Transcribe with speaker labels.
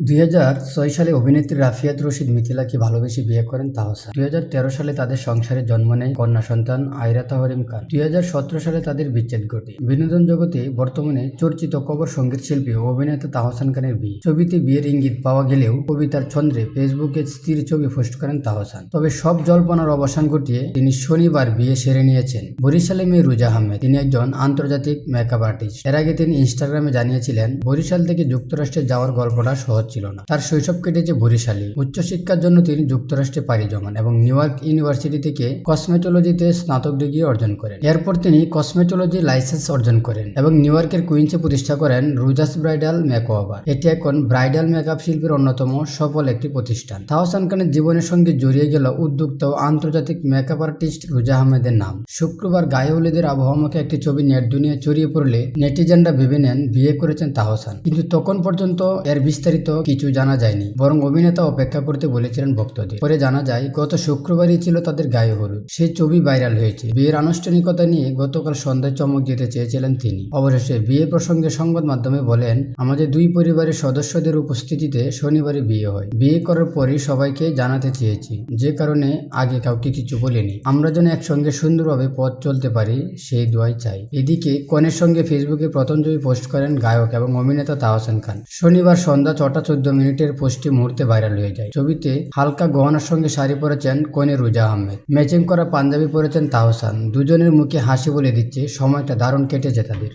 Speaker 1: 2006 সালে অভিনেত্রী রাফিয়াত রশিদ মিথিলাকে ভালোবেসে বিয়ে করেন তাহসান। 2013 সালে তাদের সংসারে জন্ম নেয় কন্যা সন্তান আয়রা তাহরিম খান। 2017 সালে তাদের বিচ্ছেদ ঘটে। বিনোদন জগতে বর্তমানে চর্চিত কবর সঙ্গীত শিল্পী ও অভিনেতা তাহসান খানের বিয়ে। ছবিতে বিয়ের ইঙ্গিত পাওয়া গেলেও কবিতার ছন্দে ফেসবুকে স্ত্রীর ছবি পোস্ট করেন তাহসান। তবে সব জল্পনার অবসান ঘটিয়ে তিনি শনিবার বিয়ে সেরে নিয়েছেন। বরিশালে মেয়ে রুজা আহমেদ। তিনি একজন আন্তর্জাতিক মেকআপ আর্টিস্ট। এর আগে তিনি ইনস্টাগ্রামে জানিয়েছিলেন বরিশাল থেকে যুক্তরাষ্ট্রে যাওয়ার গল্পটা সহজ ছিল না। তার শৈশব কেটেছে বরিশালে। উচ্চশিক্ষার জন্য তিনি যুক্তরাষ্ট্রে পাড়ি জমান এবং নিউ ইয়র্ক ইউনিভার্সিটি থেকে কসমেটোলজিতে স্নাতক ডিগ্রি অর্জন করেন। এরপর তিনি কসমেটোলজি লাইসেন্স অর্জন করেন এবং নিউ ইয়র্কের কুইন্সে প্রতিষ্ঠা করেন রুজাস ব্রাইডাল মেকওভার। এটি এখন ব্রাইডাল মেকআপ শিল্পের অন্যতম সফল একটি প্রতিষ্ঠান। তাহসান খানের জীবনের সঙ্গে জড়িয়ে গেল উদ্যোক্তা ও আন্তর্জাতিক মেকআপ আর্টিস্ট রুজা আহমেদের নাম। শুক্রবার গায়ে হলুদের আবহাওয়ামুখে একটি ছবি নেট দুনিয়ায় ছড়িয়ে পড়লে নেটিজেনরা ভেবে নেন বিয়ে করেছেন তাহসান, কিন্তু তখন পর্যন্ত এর বিস্তারিত কিছু জানা যায়নি, বরং অভিনেতা অপেক্ষা করতে বলেছিলেন ভক্তদের। পরে জানা যায় গত শুক্রবারই ছিল তাদের গায়ে হলুদ। সেই ছবি ভাইরাল হয়েছে। বিয়ের আনুষ্ঠানিকতা নিয়ে গতকাল সন্ধ্যায় চমক দিতে চেয়েছিলেন তিনি। অবশেষে বিয়ে প্রসঙ্গে সংবাদ মাধ্যমে বলেন, আমাদের দুই পরিবারের সদস্যদের উপস্থিতিতে শনিবারে বিয়ে হয়। বিয়ে করার পরই সবাইকে জানাতে চেয়েছি, যে কারণে আগে কাউকে কিছু বলিনি। আমরা যেন একসঙ্গে সুন্দরভাবে পথ চলতে পারি সেই দোয়াই চাই। এদিকে কনের সঙ্গে ফেসবুকে প্রথম ছবি পোস্ট করেন গায়ক এবং অভিনেতা তাহসান খান। শনিবার সন্ধ্যা 6:14 পোস্টটি মুহূর্তে ভাইরাল হয়ে যায়। ছবিতে হালকা গহনার সঙ্গে শাড়ি পরেছেন কনে রুজা আহমেদ। ম্যাচিং করা পাঞ্জাবি পরেছেন তাহসান। দুজনের মুখে হাসি বলে দিচ্ছে সময়টা দারুণ কেটেছে তাদের।